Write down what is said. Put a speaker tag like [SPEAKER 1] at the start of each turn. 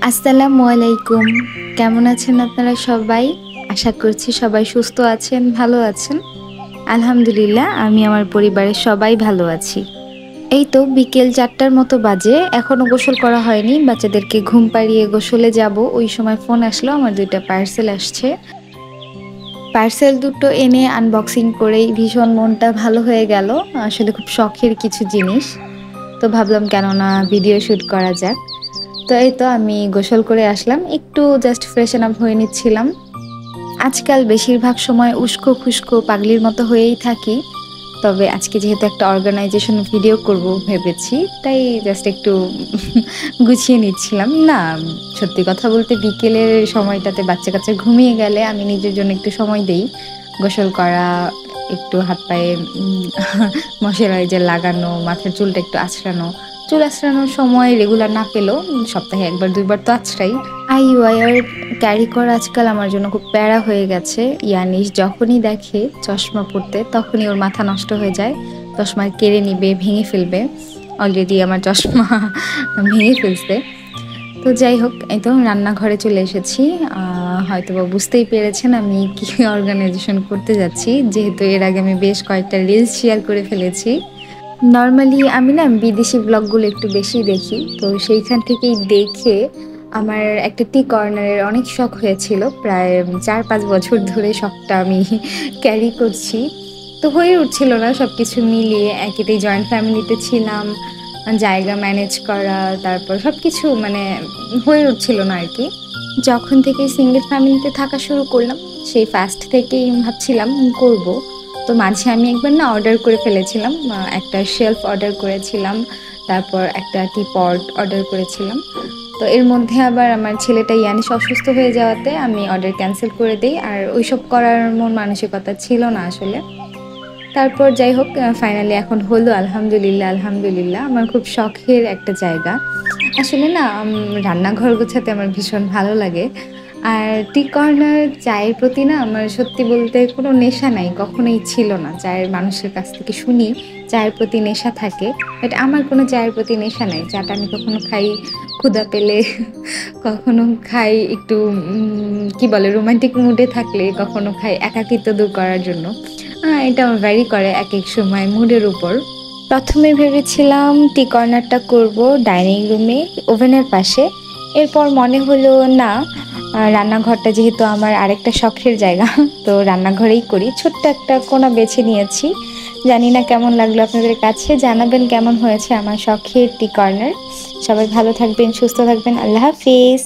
[SPEAKER 1] আসসালামু আলাইকুম। কেমন আছেন আপনারা সবাই? আশা করছি সবাই সুস্থ আছেন, ভালো আছেন। আলহামদুলিল্লাহ আমি আমার পরিবারের সবাই ভালো আছি। এই তো বিকেল ৪টার মতো বাজে, এখনো গোসল করা হয়নি। বাচ্চাদেরকে ঘুম পাড়িয়ে গোসলে যাব, ওই সময় ফোন আসলো, আমার ২টা পার্সেল আসছে। পার্সেল দুটো এনে আনবক্সিং করেই ভীষণ মনটা ভালো হয়ে গেল। আসলে খুব শখের কিছু জিনিস। তো ভাবলাম কেননা ভিডিও শুট করা যাক। তো এই তো আমি গোসল করে আসলাম, একটু জাস্ট ফ্রেশন আপ হয়ে নিচ্ছিলাম। আজকাল বেশিরভাগ সময় উস্কো খুস্কো পাগলির মতো হয়েই থাকি, তবে আজকে যেহেতু একটা অর্গানাইজেশন ভিডিও করব ভেবেছি, তাই জাস্ট একটু গুছিয়ে নিচ্ছিলাম। না, সত্যি কথা বলতে বিকেলের সময়টাতে বাচ্চা কাচ্চা ঘুমিয়ে গেলে আমি নিজের জন্য একটু সময় দেই। গোসল করা, একটু হাত পায়ে ময়শ্চারাইজার লাগানো, মাথার চুলটা একটু আঁচড়ানো। চুল আঁচড়ানোর সময় রেগুলার না পেলেও সপ্তাহে ১ বার ২ বার তো আঁচড়াই। ওয়্যার ক্যারি করা আজকাল আমার জন্য খুব প্যারা হয়ে গেছে। ইয়ানিশ যখনই দেখে চশমা পরতে তখনই ওর মাথা নষ্ট হয়ে যায়। চশমা কেড়ে নিবে, ভেঙে ফেলবে। অলরেডি আমার চশমা ভেঙে ফেলছে। তো যাই হোক, এই তো রান্নাঘরে চলে এসেছি। হয়তোবা বুঝতেই পেরেছেন আমি কি অর্গানাইজেশন করতে যাচ্ছি, যেহেতু এর আগে আমি বেশ কয়েকটা রিলস শেয়ার করে ফেলেছি। নরমালি আমি না বিদেশি ব্লগগুলো একটু বেশি দেখি, তো সেইখান থেকেই দেখে আমার একটা টি কর্নারের অনেক শখ হয়েছিল। প্রায় ৪-৫ বছর ধরে শখটা আমি ক্যারি করছি। তো হয়ে উঠছিল না সব কিছু মিলিয়ে। একেতেই জয়েন্ট ফ্যামিলিতে ছিলাম, জায়গা ম্যানেজ করা, তারপর সব কিছু মানে হয়ে উঠছিল না আর কি। যখন থেকে সিঙ্গেল ফ্যামিলিতে থাকা শুরু করলাম, সেই ফার্স্ট থেকেই ভাবছিলাম করব। তো মাঝে আমি একবার না অর্ডার করে ফেলেছিলাম, একটা শেলফ অর্ডার করেছিলাম, তারপর একটা টি পট অর্ডার করেছিলাম। তো এর মধ্যে আবার আমার ছেলেটা ইয়ানিশ অসুস্থ হয়ে যাওয়াতে আমি অর্ডার ক্যান্সেল করে দিই, আর ওইসব করার মন মানসিকতা ছিল না আসলে। তারপর যাই হোক, ফাইনালি এখন হলো, আলহামদুলিল্লাহ আলহামদুলিল্লাহ। আমার খুব শখের একটা জায়গা। আসলে না রান্নাঘর গোছাতে আমার ভীষণ ভালো লাগে। আর টি কর্নার চায়ের প্রতি না আমার সত্যি বলতে কোনো নেশা নাই, কখনোই ছিল না। চায়ের মানুষের কাছ থেকে শুনি চায়ের প্রতি নেশা থাকে, বাট আমার কোনো চায়ের প্রতি নেশা নাই। চাটা আমি কখনো খাই ক্ষুধা পেলে, কখনো খাই একটু কি বলে রোমান্টিক মুডে থাকলে, কখনো খাই একাকিত্ব দূর করার জন্য। এটা ভ্যারি করে একেক সময় মুডের উপর। প্রথমে ভেবেছিলাম টি কর্নারটা করব ডাইনিং রুমে, ওভেনের পাশে। এরপর মনে হলো না, রান্নাঘরটা যেহেতু আমার আরেকটা শখের জায়গা, তো রান্নাঘরেই করি। ছোট্ট একটা কোণা বেছে নিয়েছি। জানি না কেমন লাগলো আপনাদের কাছে, জানাবেন কেমন হয়েছে আমার শখের টি কর্নার। সবাই ভালো থাকবেন, সুস্থ থাকবেন। আল্লাহ হাফিজ।